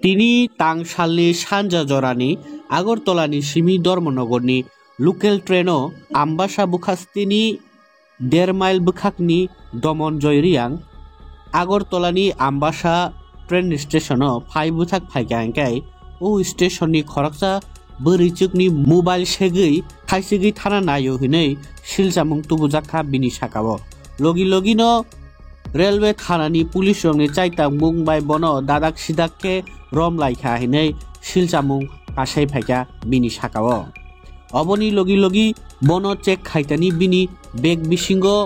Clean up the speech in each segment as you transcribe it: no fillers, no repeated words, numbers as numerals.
তিনি तांसालनि सानजा जरानि आगरतलानि Simi धर्मनगरनि local ट्रेनआव आम्बासा बुखास्तिनि 1.5 mile बुखाकनि दमनजय रियां आगरतलानि आम्बासा ट्रेन स्टेशनाव फाइ बुथाक फाइगांखाय ओ स्टेशननि खरकसा बोरैचुकनि मबाइल सेगै खायसेगै थाना नायो हिनै सिलजामुं तुबुजाखा बिनि साकाव लगी लगिनो रेलवे थानानि पुलिस रंनि चाइतां मुंबाय बनो दादाक सिदाकके रम लाइखा हिनै सिलजामुं कासाय फाइगा बिनि साकाव अबनि लगी लगी बनो चेक खाइतानि बिनि बेग बिसिंगो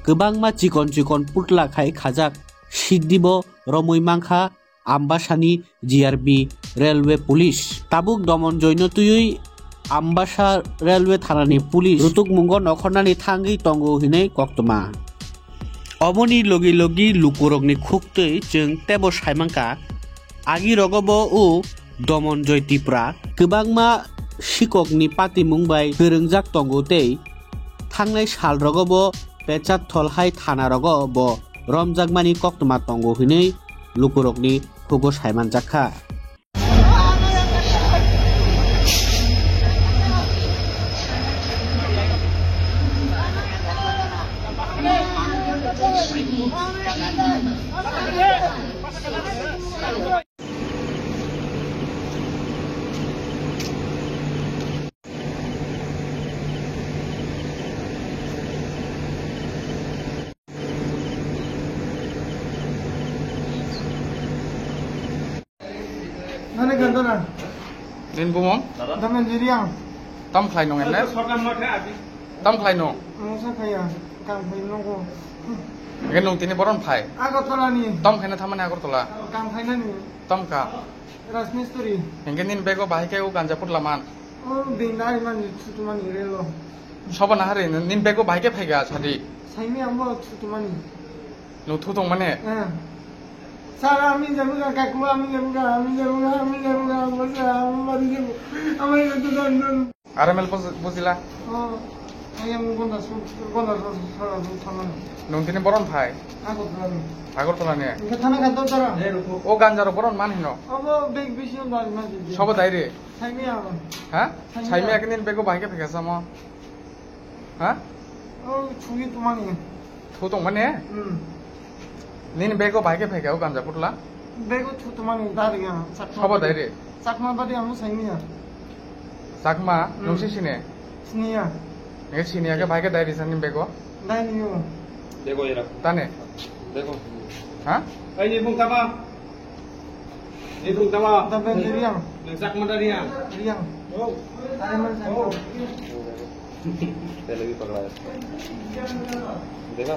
गोबांमा चिकन चिकन पुतला खाइ खाजाक सिद्दिबो रमै मांखा आम्बासानि जीआरबी रेलवे पुलिस ताबुक दमन जयनो तुयुई आम्बासा रेलवे थानानि पुलिस रुतुक मुंगो नखरनानि थांगै तंगो हिनै कक्तमा अबनि लगी लगी लुकुरकनि खुक्तै जों तेबो साइमांका आगि रगबो उ दमन जय तिप्रा गोबांमा शिककनि पाति मुंबाय गोरोंजाक तंगो तै थांनाय साल रगबो पेचात थलहाय थाना रगबो रमजाकमानि कक्तमा तंगो हिनै लुकुरकनि खुगो साइमान जाखा Mana gandona? Nin bumong? Daman jiriang. Tam khlai nong enne? Tam khlai nong? Masa kaya kang phai nongko. Gen nong tini boron phai. Agartala ni. Tam khaina thamane agartala. Kang phai na ni. Tam ka. Rajmistri. Hengen nin bego bahike u ganjapur laman. Oh dindai man chutumani relo. Soba nahare nin bego bahike phaiga sadi. Saimi ambo chutumani. Nu thu tong mane. Sara ami jamuga kaku ami jamuga masa amari jamu. Amai itu dan. Aramel buzila. Oh. Ayam gonda sara thaman. Nong tini boron phai. Agartala ni. Agartala ne. Inka thana kanto tara. O ganjaro boron man hino. Abo big bishio dal man. Soba daire. Saimi amo. Ha? Saimi akin nin bego bahike phaiga samo. Ha? Oh chugi tumani. Thu tong mane. Nin bego bahike phaiga u ganjapur la. Bego chutumani dariga. Soba daire. Sakma badi amu saimiya. Sakma nongsi sine. Siniya. Nge sini aga bahike daire sanin bego. Dai niyo. Bego ira. Tane. Bego. Ha? Ay ni bung tama. Ni bung tama. Tapi diriang. Nagsak mo na riyan. Diriang. Oh. Tadi man saimiya. Pele भी पकड़ा है देखा